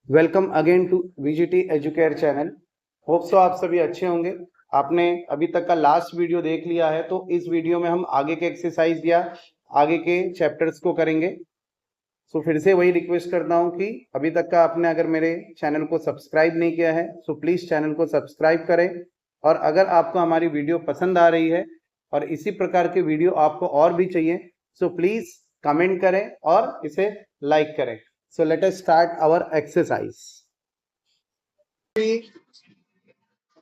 Welcome again to VGT educare channel. Hope so आप सभी अच्छे होंगे। आपने अभी तक का लास्ट वीडियो देख लिया है, तो इस वीडियो में हम आगे के एक्सरसाइज या आगे के चैप्टर्स को करेंगे। सो फिर से वही रिक्वेस्ट करता हूं कि अभी तक का आपने अगर मेरे चैनल को सब्सक्राइब नहीं किया है सो प्लीज चैनल को सब्सक्राइब करें। और अगर आपको हमारी वीडियो पसंद आ रही है और इसी प्रकार के वीडियो आपको और भी चाहिए सो प्लीज कमेंट करें और इसे लाइक करें। So let us start our exercise.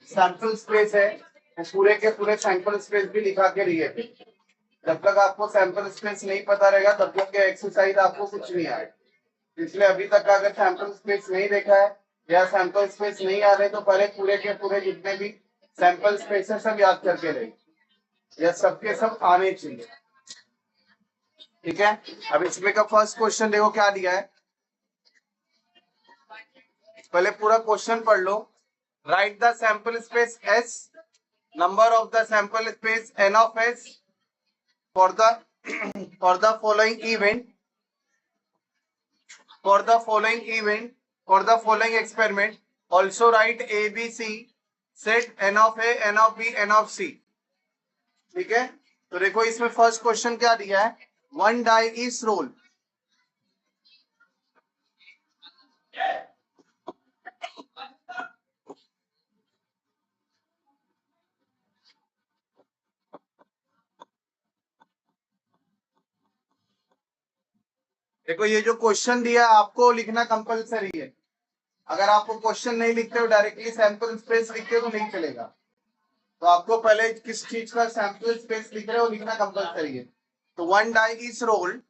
Sample space है, पूरे के पूरे सैंपल स्पेस भी लिखा के लिए। जब तक आपको सैंपल स्पेस नहीं पता रहेगा तब तक के एक्सरसाइज आपको कुछ नहीं आएगा। इसलिए अभी तक अगर सैंपल स्पेस नहीं देखा है या सैंपल स्पेस नहीं आ रहे तो पहले पूरे के पूरे जितने भी सैंपल स्पेस है सब याद करके रहे, या सबके सब आने चाहिए। ठीक है, अब इसमें का फर्स्ट क्वेश्चन देखो क्या दिया है। पहले पूरा क्वेश्चन पढ़ लो। Write the sample space S, number of the sample space N of S for the following event, for the following experiment. Also write A B C, set N of A, N of B, N of C. ठीक है, तो देखो इसमें first question क्या दिया है। One die is roll. देखो ये जो क्वेश्चन दिया आपको लिखना कंपलसरी है। अगर आपको क्वेश्चन नहीं लिखते हो डायरेक्टली सैंपल स्पेस लिखते हो तो नहीं चलेगा। तो आपको पहले किस चीज का सैंपल स्पेस लिख रहे हो लिखना कंपलसरी है। तो one die is rolled,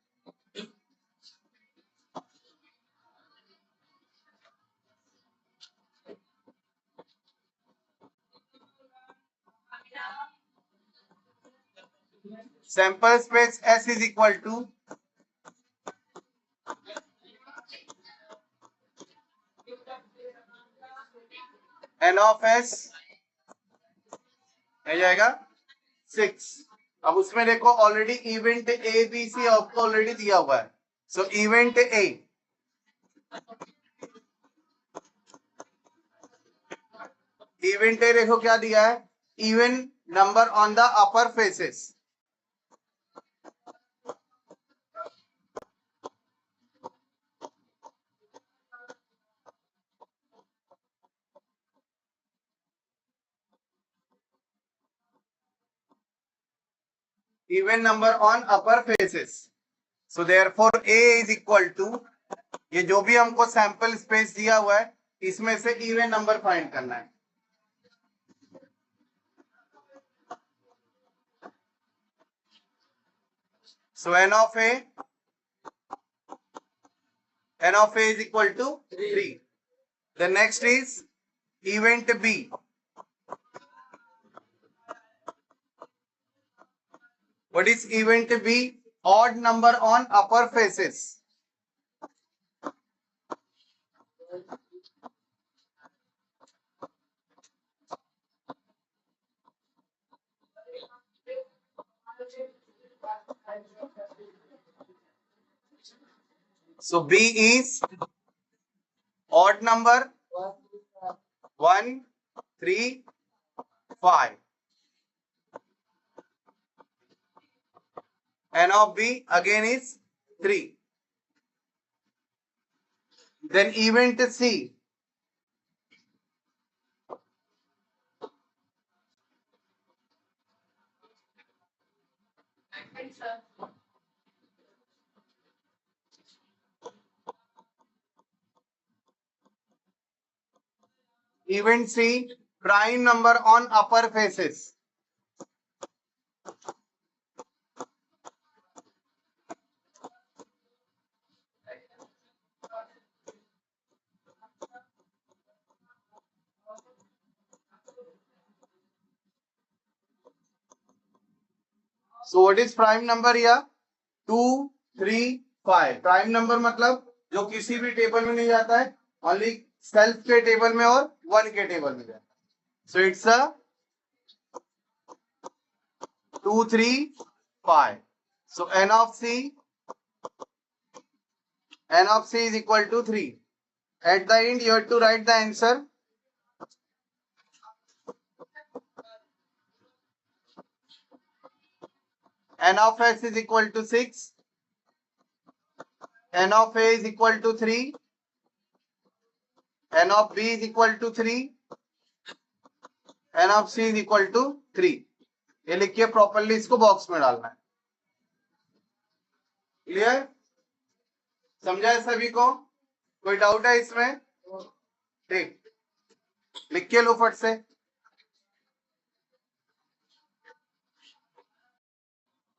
sample space S is equal to N of S हो जाएगा 6। अब उसमें देखो already event A B C आपको ऑलरेडी दिया हुआ है। सो इवेंट ए, देखो क्या दिया है। Even number on the upper faces, even number on upper faces. So therefore A is equal to, ये जो भी हमको सैंपल स्पेस दिया हुआ है इसमें से इवन नंबर फाइंड करना है। So n of A is equal to 3. The next is event B. What is event B? Odd number on upper faces. So B is odd number 1, 3, 5. N of B again is 3. Then event C. Event C, prime number on upper faces. So what is prime number here? 2, 3, 5. Prime number मतलब जो किसी भी table में नहीं जाता है, only self के table में और वन के टेबल में जाता है। So it's a 2, 3, 5. So n of C is equal to 3. At the end, you have to write the answer. N of S is equal to 6. N of A is equal to 3. N of B is equal to 3. N of C is equal to 3. ये लिखिए properly, इसको box में डालना है. Clear? समझा है सभी को? कोई डाउट है इसमें? ठीक, लिख के लो फट से.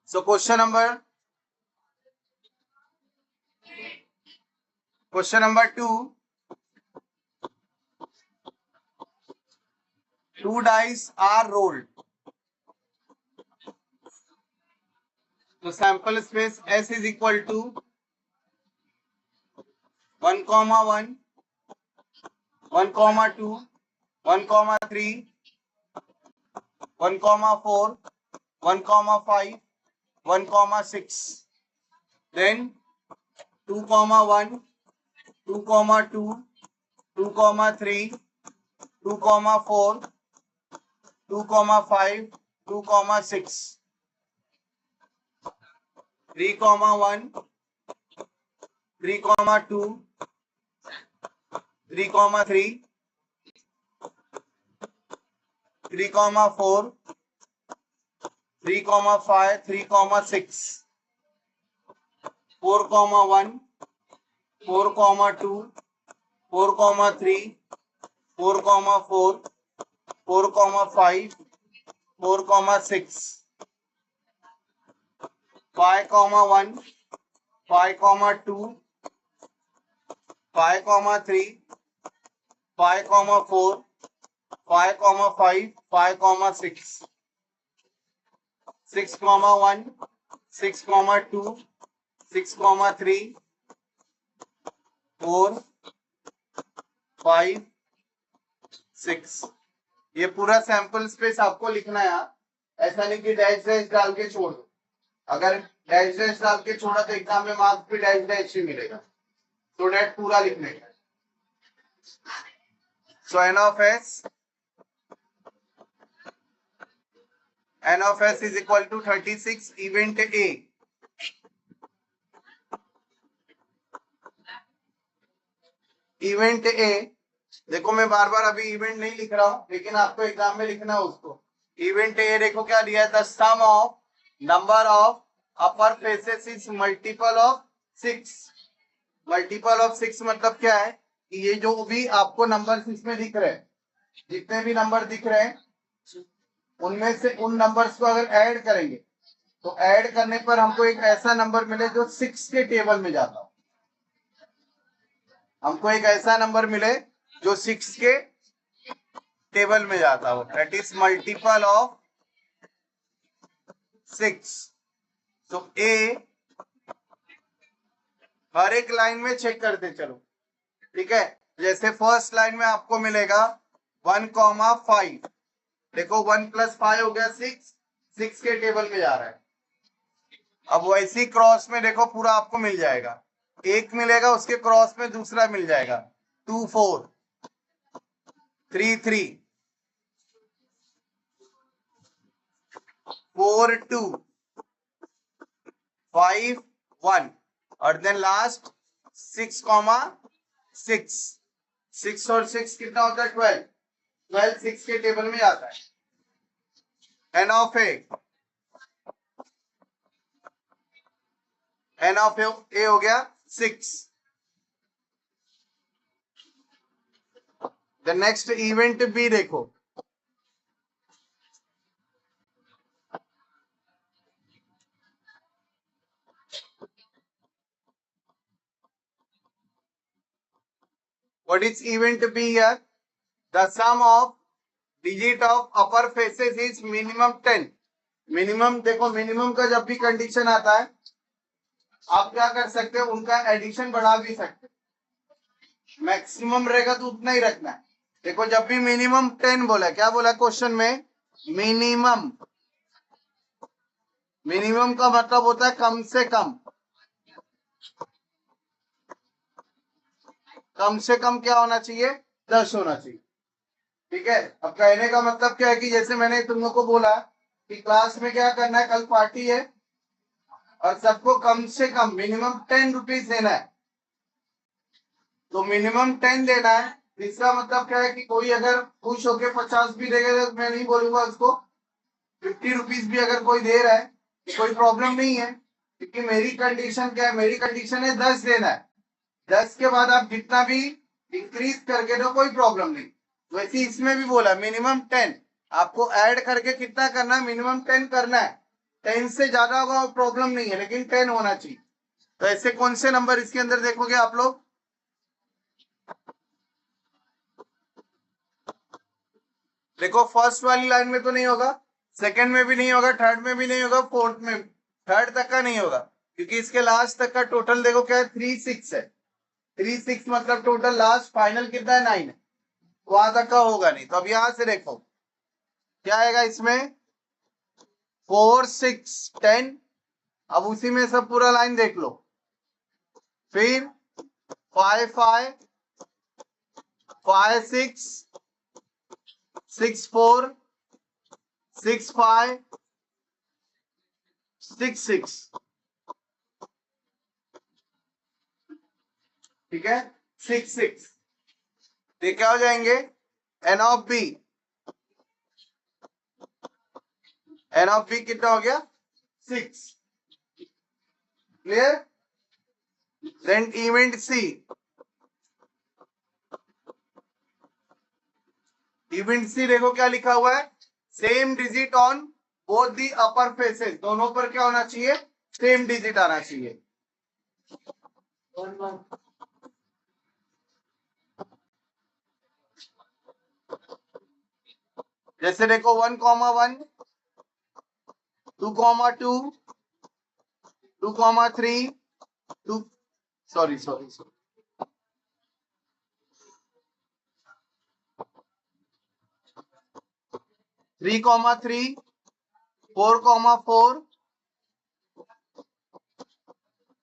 So question number 2. 2 dice are rolled. So sample space S is equal to 1, 1, 1, 2, 1, 3, 1, 4, 1, 5, 1, 6. Then 2, 1, 2, 2, 2, 3, 2, 4, 2, 5, 2, 6. 3, 1, 3, 2, 3, 3, 3, 4, 3, 5, 3, 6. 4, 1, 4, 2, 4, 3, 4, 4, 4, 5, 4, 6. 5, 1, 5, 2, 5, 3, 5, 4, 5, 5, 5, 6. 6, 1, 6, 2, 6, 3, 4, 5, 6. ये पूरा सैंपल स्पेस आपको लिखना है यार. ऐसा नहीं कि डैश डैश डाल के छोड़ दो. अगर डैश डैश डाल के छोड़ा तो एग्जाम में मार्क्स भी डैश डैश ही मिलेगा. तो डेट पूरा लिखने का. सो N of S is equal to 36. Event A. Event A, देखो मैं बार बार अभी इवेंट नहीं लिख रहा हूं, लेकिन आपको एग्जाम में लिखना है उसको. इवेंट ए देखो क्या दिया है, the sum of number of upper faces is multiple of 6. Multiple of 6 मतलब क्या है कि ये जो भी आपको नंबर्स इसमें दिख रहे हैं, जितने भी नंबर दिख रहे हैं, उनमें से उन नंबर्स को अगर ऐड करेंगे तो ऐड करने पर हमको एक ऐसा नंबर मिले जो 6 के टेबल में जाता हो. हमको एक ऐसा नंबर मिले जो 6 के टेबल में जाता हो. That is multiple of 6. तो ए हर एक लाइन में चेक करते चलो. ठीक है, जैसे फर्स्ट लाइन में आपको मिलेगा 1, 5. देखो 1 + 5 हो गया 6. 6 के टेबल में जा रहा है. अब वैसी क्रॉस में देखो पूरा आपको मिल जाएगा. एक मिलेगा, उसके क्रॉस में दूसरा मिल जाएगा. 2, 4, 3, 3, 4, 2, 5, 1 और देन लास्ट 6, 6. 6 और 6 कितना होता है 12. 12 6 के टेबल में आता है. N of A हो गया 6. द नेक्स्ट इवेंट B देखो. What is event B here? The sum of digit of upper faces is minimum 10. Minimum देखो, मिनिमम का जब भी कंडीशन आता है आप क्या कर सकते हो, उनका एडिशन बढ़ा भी सकते. मैक्सिमम रहेगा तो उतना ही रखना है. देखो जब भी मिनिमम 10 बोला, क्या बोला क्वेश्चन में, मिनिमम. मिनिमम का मतलब होता है कम से कम. कम से कम क्या होना चाहिए, 10 होना चाहिए। ठीक है, अब कहने का मतलब क्या है कि जैसे मैंने तुम लोग को बोला कि क्लास में क्या करना है, कल पार्टी है और सबको कम से कम मिनिमम 10 रुपीज देना है, तो मिनिमम 10 देना है। इसका मतलब क्या है कि कोई अगर खुश होके 50 भी देगा तो मैं नहीं बोलूंगा उसको, 50 रुपीज भी अगर कोई दे रहा है कोई प्रॉब्लम नहीं है, क्योंकि मेरी कंडीशन क्या है, मेरी कंडीशन है 10 देना है। 10 के बाद आप जितना भी इंक्रीज करके दो कोई प्रॉब्लम नहीं। वैसे इसमें भी बोला मिनिमम 10, आपको ऐड करके कितना करना है, मिनिमम 10 करना है। 10 से ज्यादा होगा प्रॉब्लम नहीं है, लेकिन 10 होना चाहिए। तो ऐसे कौन से नंबर इसके अंदर देखोगे आप लोग, देखो फर्स्ट वाली लाइन में तो नहीं होगा, सेकंड में भी नहीं होगा, थर्ड में भी नहीं होगा, फोर्थ में, थर्ड तक का नहीं होगा, क्योंकि इसके लास्ट तक का टोटल देखो क्या है, 3 6 है। 3 6 मतलब टोटल लास्ट फाइनल कितना है, 9 है, वहां तक का होगा नहीं। तो अब यहां से देखो क्या आएगा इसमें, 4 6 10। अब उसी में सब पूरा लाइन देख लो, फिर 5 5 5 6 6 4 6 5 6 6, ठीक है, 6 6। ये क्या हो जाएंगे, N of B, N of B कितना हो गया, 6, clear. Then event C, event C देखो क्या लिखा हुआ है, same digit on both the upper faces, दोनों पर क्या होना चाहिए, सेम डिजिट आना चाहिए। जैसे देखो 1 1 2 2 2 3 2, सॉरी 3 3 4 4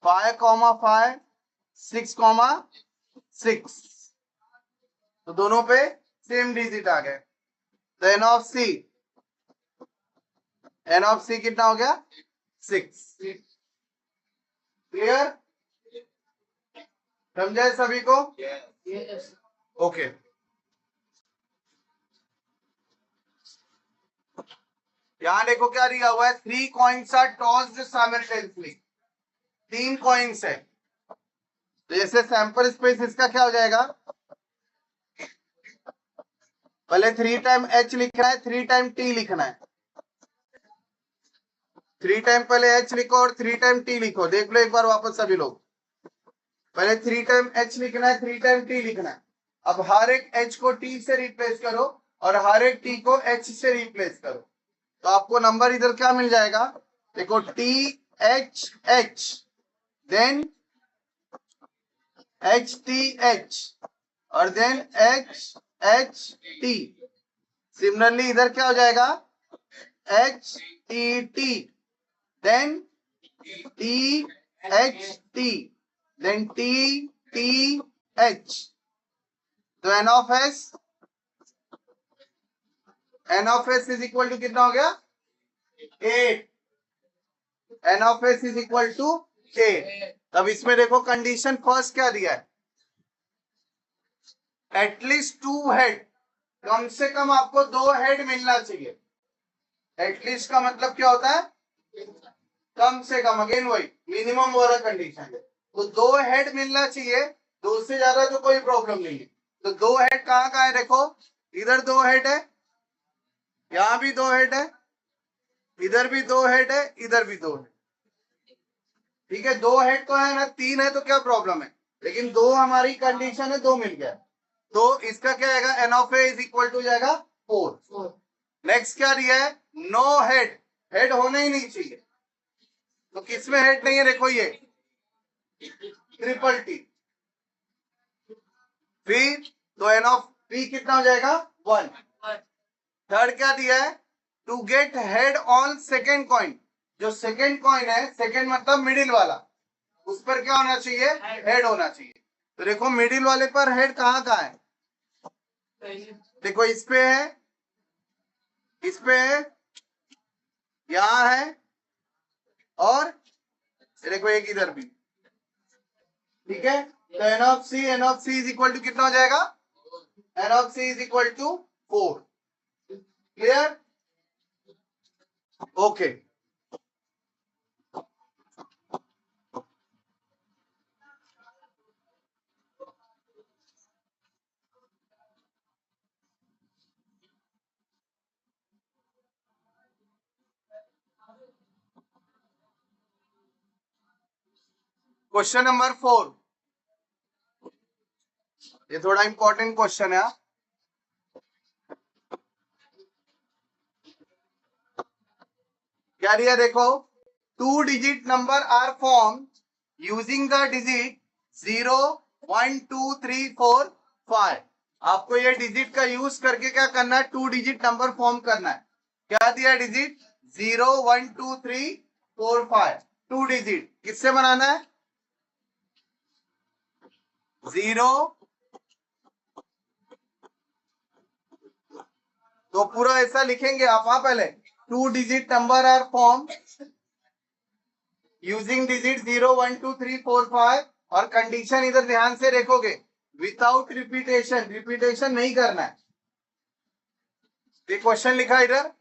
5 5 6 6, तो दोनों पे सेम डिजिट आ गए। तो N of C, N of C कितना हो गया, 6, क्लियर, समझे सभी को, ओके। यहां देखो क्या दिया हुआ है, 3 coins are tossed simultaneously, 3 coins है। तो जैसे सैंपल स्पेस इसका क्या हो जाएगा, पहले 3 टाइम एच लिखना है, 3 टाइम टी लिखना है, 3 टाइम पहले एच लिखो और 3 टाइम टी लिखो, देख लो एक बार वापस सभी लोग, पहले 3 टाइम एच लिखना है, 3 टाइम टी लिखना है। अब हर एक एच को टी से रिप्लेस करो और हर एक टी को एच से रिप्लेस करो, तो आपको नंबर इधर क्या मिल जाएगा, देखो T H H, then H T H, और then H H T. Similarly इधर क्या हो जाएगा, H T T, then T H T, then T T H. तो N of S, N of S is equal to कितना हो गया, 8, N of S is equal to 8। तब इसमें देखो कंडीशन फर्स्ट क्या दिया है, एटलीस्ट 2 हेड, कम से कम आपको 2 हेड मिलना चाहिए। एटलीस्ट का मतलब क्या होता है, कम से कम, अगेन वही मिनिमम वाला कंडीशन है, तो 2 हेड मिलना चाहिए, 2 से ज्यादा तो कोई प्रॉब्लम नहीं है। तो 2 हेड कहाँ कहाँ है, देखो इधर 2 हेड है, यहां भी 2 हेड है, इधर भी 2 हेड है, इधर भी 2 है, ठीक है। 2 हेड तो है ना, 3 है तो क्या प्रॉब्लम है, लेकिन 2 हमारी कंडीशन है, 2 मिल गया, तो इसका क्या आएगा, N of A is equal to जाएगा 4। नेक्स्ट क्या दिया है, नो हेड, हेड होना ही नहीं चाहिए, तो किसमें हेड नहीं है, देखो ये ट्रिपल टी, फिर तो एन ऑफ पी कितना हो जाएगा, 1। थर्ड क्या दिया है, to get head on second coin, जो सेकेंड कॉइन है, सेकेंड मतलब मिडिल वाला, उस पर क्या होना चाहिए, हेड होना चाहिए। तो देखो मिडिल वाले पर हेड कहाँ कहाँ है, देखो इस पे है, इस पे है, यहां है, और देखो एक इधर भी, ठीक है। तो N of C is equal to कितना हो जाएगा, N of C is equal to 4। Clear, okay. Question number 4, ये थोड़ा इंपॉर्टेंट क्वेश्चन है। क्या दिया देखो, 2 digit number are form using the digit 0 1 2 3 4 5। आपको ये डिजिट का यूज करके क्या करना है, 2 डिजिट नंबर फॉर्म करना है। क्या दिया डिजिट, 0 1 2 3 4 5, 2 डिजिट किससे बनाना है, 0, तो पूरा ऐसा लिखेंगे आप, हाँ पहले 2 digit number are form using digit 0 1 2 3 4 5, और कंडीशन इधर ध्यान से देखोगे, विदाउट रिपीटेशन, रिपीटेशन नहीं करना है। ये क्वेश्चन लिखा इधर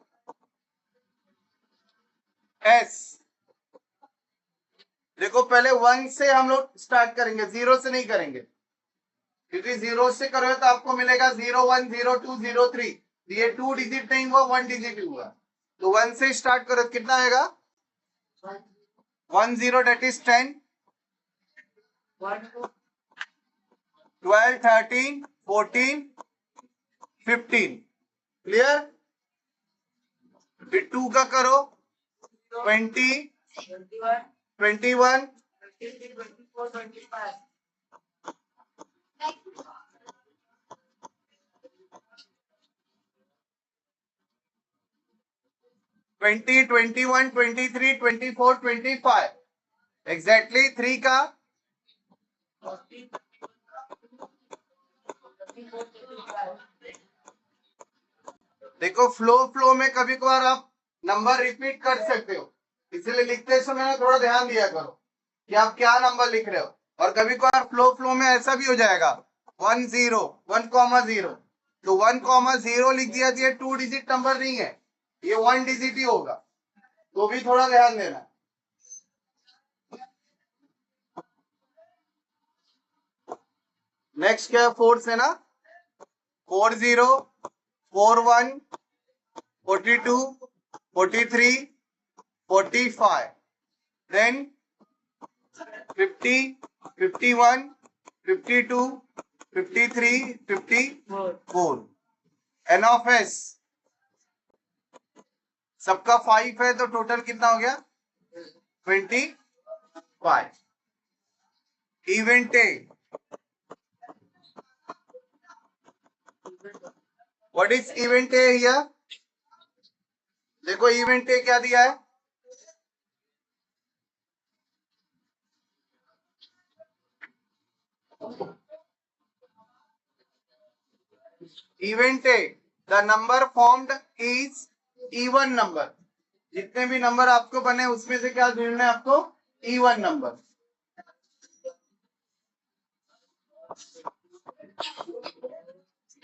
एस, देखो पहले 1 से हम लोग स्टार्ट करेंगे, 0 से नहीं करेंगे, क्योंकि 0 से करोगे तो आपको मिलेगा 0 1 0 2 0 3, ये 2 डिजिट नहीं हुआ, 1 डिजिट हुआ। तो 1 से स्टार्ट करो, कितना आएगा, 1 0 डेट इज 10 12 13 14 15। क्लियर, फिर 2 का करो, 20 21 20 21 23 24 25, एग्जैक्टली 3 का, देखो फ्लो में कभी कभार आप नंबर रिपीट कर सकते हो, इसलिए लिखते समय ना थोड़ा ध्यान दिया करो कि आप क्या नंबर लिख रहे हो। और कभी कभार फ्लो में ऐसा भी हो जाएगा 1 0 1 0, तो 1 0 लिख दिया, ये 2 डिजिट नंबर नहीं है, ये 1 डिजिट ही होगा, तो भी थोड़ा ध्यान देना। नेक्स्ट क्या है, 4 से ना, 4 0 4 1 42 43 45, then 50 51 52 53 54। एन ऑफ एस सबका 5 है, तो टोटल कितना हो गया, 25। Event A, what is event A here, देखो इवेंट ए क्या दिया है, event A the number formed is even number, जितने भी नंबर आपको बने उसमें से क्या ढूंढना है आपको, इवन नंबर।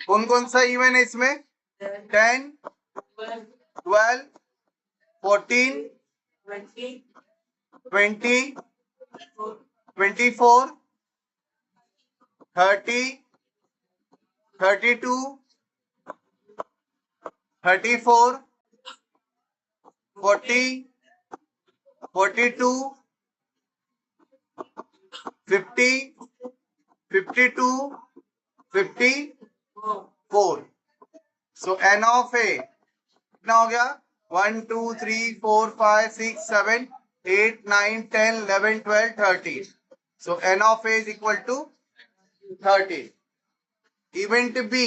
कौन कौन सा इवन है इसमें, 10 12 14 20 24 30 32 34 40 42 50 52 54। सो एन ऑफ ए कितना हो गया, 1 2 3 4 5 6 7 8 9 10 11 12 13। So N of A is equal to 13। Event B,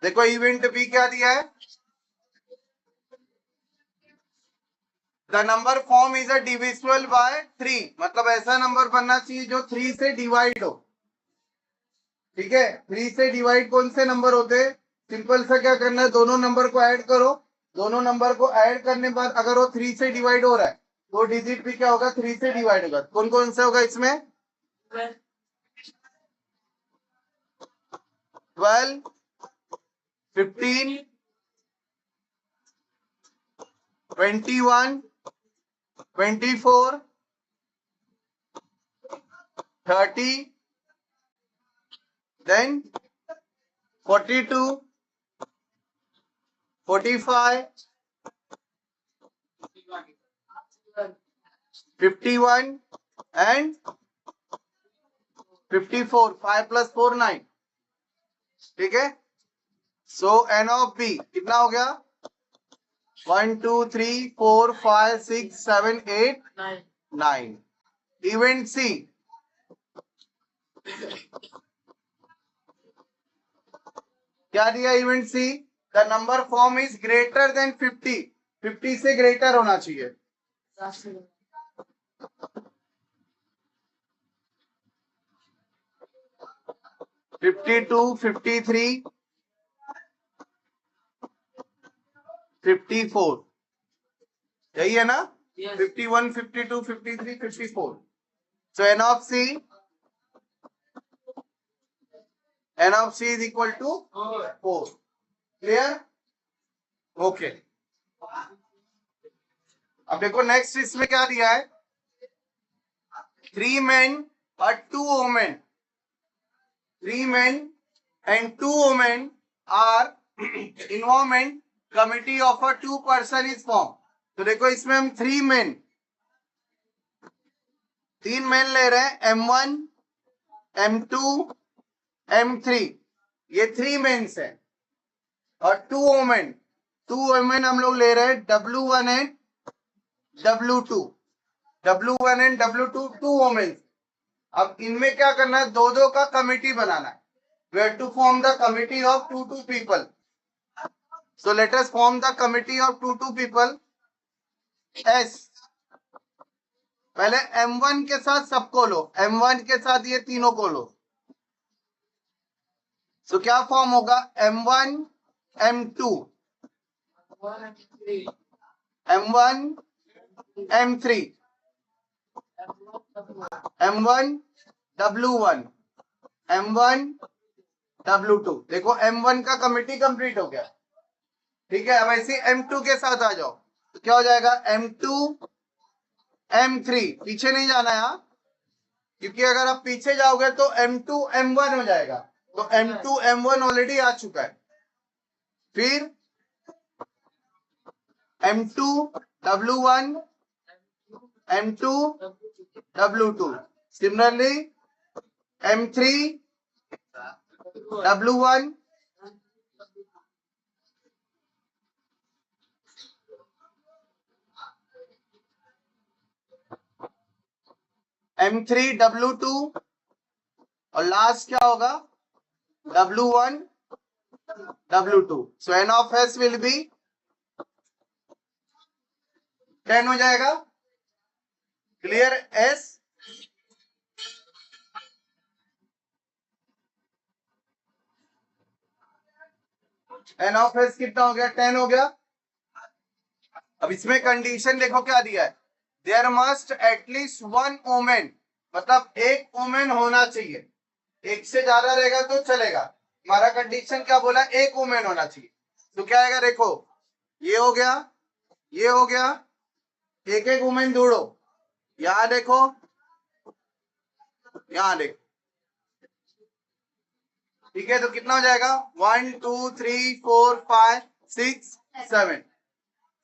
देखो इवेंट बी क्या दिया है, the number form is a divisible by 3, मतलब ऐसा नंबर बनना चाहिए जो 3 से डिवाइड हो। ठीक है, 3 से डिवाइड कौन से नंबर होते हैं? सिंपल सा क्या करना है, दोनों नंबर को ऐड करो। दोनों नंबर को ऐड करने के बाद अगर वो 3 से डिवाइड हो रहा है तो डिजिट भी क्या होगा? 3 से डिवाइड होगा। कौन कौन सा होगा इसमें? 12, 15, 21, 24, 30, then 42, 45, 51 and 54। 5 + 4 9। ठीक है, सो एन ऑफ बी कितना हो गया? 1 2 3 4 5 6 7 8 9। इवेंट सी, क्या दिया event C? The number form is greater than 50, 50 से ग्रेटर होना चाहिए। 52, 53, 54, यही है ना? 51, 52, 53, 54। So n of c is equal to 4। Clear? Okay. अब देखो नेक्स्ट इसमें क्या दिया है? 3 men और 2 women, 3 men and 2 women are involvement committee of a 2 person is formed। तो देखो इसमें हम 3 men, 3 men ले रहे हैं, M1, M2, M3, ये 3 मेंस है। और 2 वुमेन, 2 वुमेन हम लोग ले रहे हैं, W1 and W2, W1 and W2, 2 women. अब इनमें क्या करना है? दो दो का कमिटी बनाना है। We have to form the committee of 2 people। So let us form the committee of 2 people। S, पहले M1 के साथ सबको लो, M1 के साथ ये तीनों को लो। तो क्या फॉर्म होगा? M1, M2, M1, M3, M1, W1, M1, W2। देखो M1 का कमिटी कंप्लीट हो गया। ठीक है, अब ऐसे M2 के साथ आ जाओ तो क्या हो जाएगा? M2, M3, पीछे नहीं जाना है, क्योंकि अगर आप पीछे जाओगे तो M2, M1 हो जाएगा। तो M2, M1 ऑलरेडी आ चुका है। फिर M2, W1, M2, W2, similarly M3, W1, M3, W2 और लास्ट क्या होगा? W1, W2। So N of S will be 10 हो जाएगा। Clear? S N of S कितना हो गया? 10 हो गया। अब इसमें कंडीशन देखो क्या दिया है? देयर मस्ट एटलीस्ट 1 वुमेन, मतलब एक वुमेन होना चाहिए। एक से ज्यादा रहेगा तो चलेगा। हमारा कंडीशन क्या बोला? एक वुमेन होना चाहिए। तो क्या आएगा? देखो ये हो गया, ये हो गया, एक एक वुमेन जोड़ो। यहां देखो, यहां देखो। ठीक है, तो कितना हो जाएगा? 1 2 3 4 5 6 7।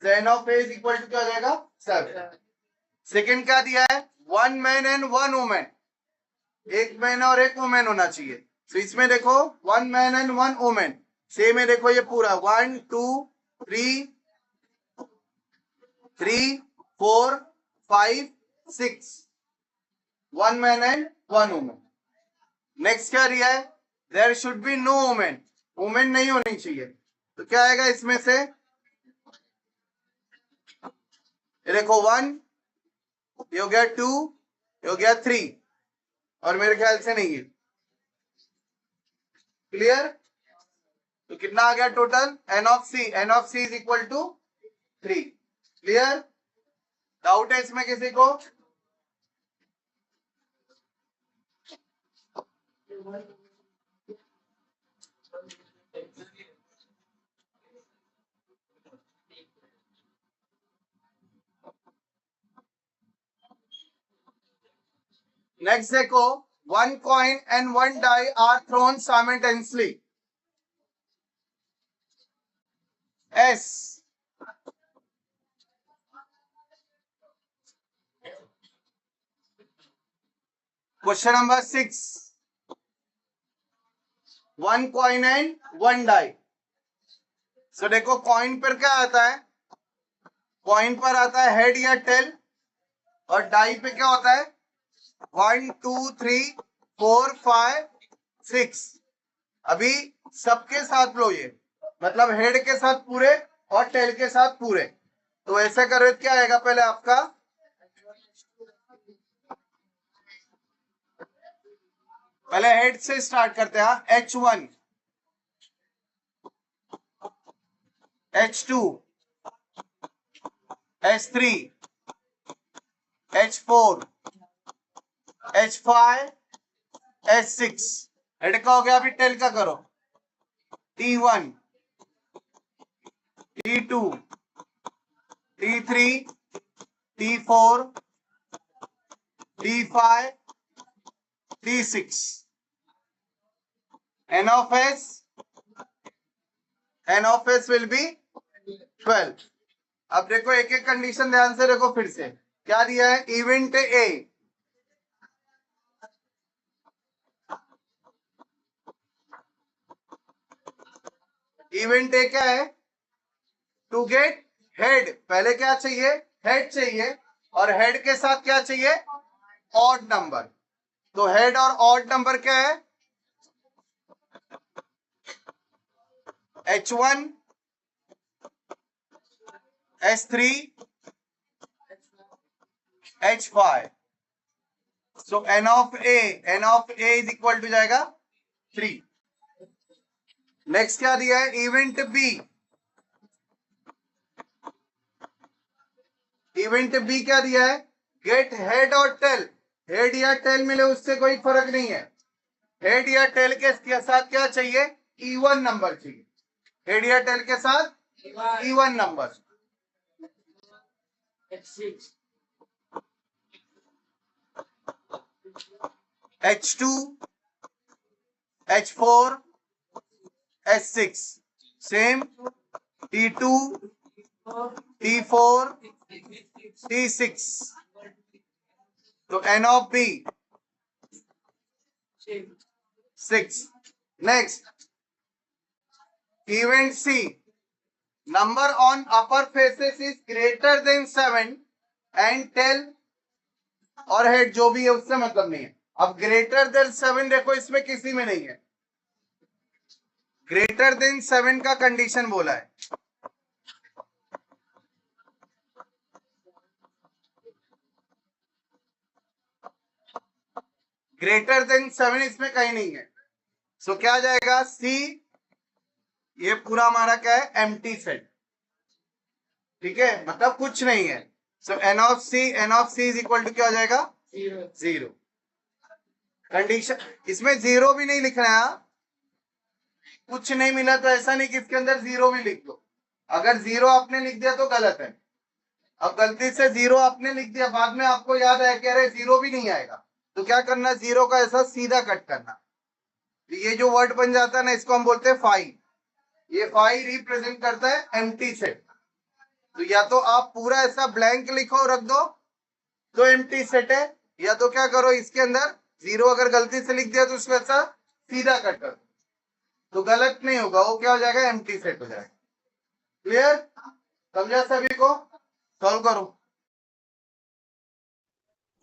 N of A is equal to क्या हो जाएगा? 7। सेकेंड क्या दिया है? 1 मैन एंड 1 वुमेन, एक मैन और एक वुमेन होना चाहिए। तो इसमें देखो 1 मैन एंड 1 वुमेन, सेम है। देखो ये पूरा 1 2 3 3 4 5 6, 1 मैन एंड 1 वुमेन। नेक्स्ट क्या दिया है? There should be no women, women नहीं होनी चाहिए। तो क्या आएगा इसमें से? ये देखो 1, ये हो गया 2, ये हो गया 3, और मेरे ख्याल से नहीं है। क्लियर? तो कितना आ गया total? n of c is equal to 3। Clear? Doubt है इसमें किसी को? नेक्स्ट देखो, 1 coin and 1 die are thrown simultaneously. S. Question number 6. 1 coin and 1 die. So देखो कॉइन पर क्या आता है? कॉइन पर आता है हेड या टेल, और डाई पे क्या होता है? 1 2 3 4 5 6। अभी सबके साथ लो, ये मतलब हेड के साथ पूरे और टेल के साथ पूरे। तो ऐसे करो, क्या आएगा पहले आपका? पहले हेड से स्टार्ट करते हैं। H1, H2, H3, H4, H5, H6। Head का हो गया, अभी टेल का करो। T1, T2, T3, T4, T5, T6। N of S will be 12। अब देखो एक एक कंडीशन ध्यान से देखो, फिर से क्या दिया है? इवेंट ए, इवेंट ए क्या है? टू गेट हेड, पहले क्या चाहिए? हेड चाहिए, और हेड के साथ क्या चाहिए? Odd number. तो हेड और ऑड नंबर क्या है? H1, H3, H5। So N of A is equal to जाएगा 3। नेक्स्ट क्या दिया है? इवेंट बी, इवेंट बी क्या दिया है? गेट हेड और टेल। हेड या टेल मिले उससे कोई फर्क नहीं है, हेड या टेल के साथ क्या चाहिए? इवन नंबर चाहिए। हेड या टेल के साथ even number. H2, H4, H6 same, T2, T4, T6। तो N of B 6। Next event C, number on upper faces is greater than 7 and tail और हेड जो भी है उससे मतलब नहीं है। अब ग्रेटर देन 7 देखो, इसमें किसी में नहीं है। ग्रेटर देन 7 का कंडीशन बोला है। ग्रेटर देन 7 इसमें कहीं नहीं है। सो क्या आ जाएगा? सी, ये पूरा हमारा क्या है? Empty set. ठीक है, मतलब कुछ नहीं है। So N of C is equal to क्या हो जाएगा? 0। कंडीशन इसमें 0 भी नहीं लिखना है। कुछ नहीं मिला तो ऐसा नहीं कि इसके अंदर 0 भी लिख दो। अगर 0 आपने लिख दिया तो गलत है। अब गलती से 0 आपने लिख दिया, बाद में आपको याद है कि अरे 0 भी नहीं आएगा, तो क्या करना? 0 का ऐसा सीधा कट करना। ये जो वर्ड बन जाता है ना, इसको हम बोलते हैं फाई। ये फाई रिप्रेजेंट करता है एम्प्टी सेट। तो या तो आप पूरा ऐसा ब्लैंक लिखो रख दो तो एम्प्टी सेट है, या तो क्या करो, इसके अंदर 0 अगर गलती से लिख दिया तो उसको ऐसा सीधा कट कर, तो गलत नहीं होगा, वो क्या हो जाएगा? एम्प्टी सेट हो जाएगा। क्लियर? समझा सभी को? सॉल्व करो।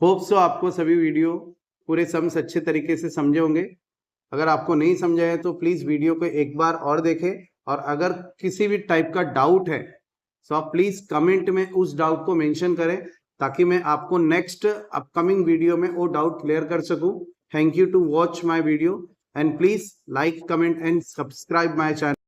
होप सो आपको सभी वीडियो पूरे सम्स अच्छे तरीके से समझे होंगे। अगर आपको नहीं समझा है तो प्लीज वीडियो को एक बार और देखें, और अगर किसी भी टाइप का डाउट है सो आप प्लीज कमेंट में उस डाउट को मेंशन करें ताकि मैं आपको नेक्स्ट अपकमिंग वीडियो में वो डाउट क्लियर कर सकूं। Thank you to watch my video and please like, comment and subscribe my channel.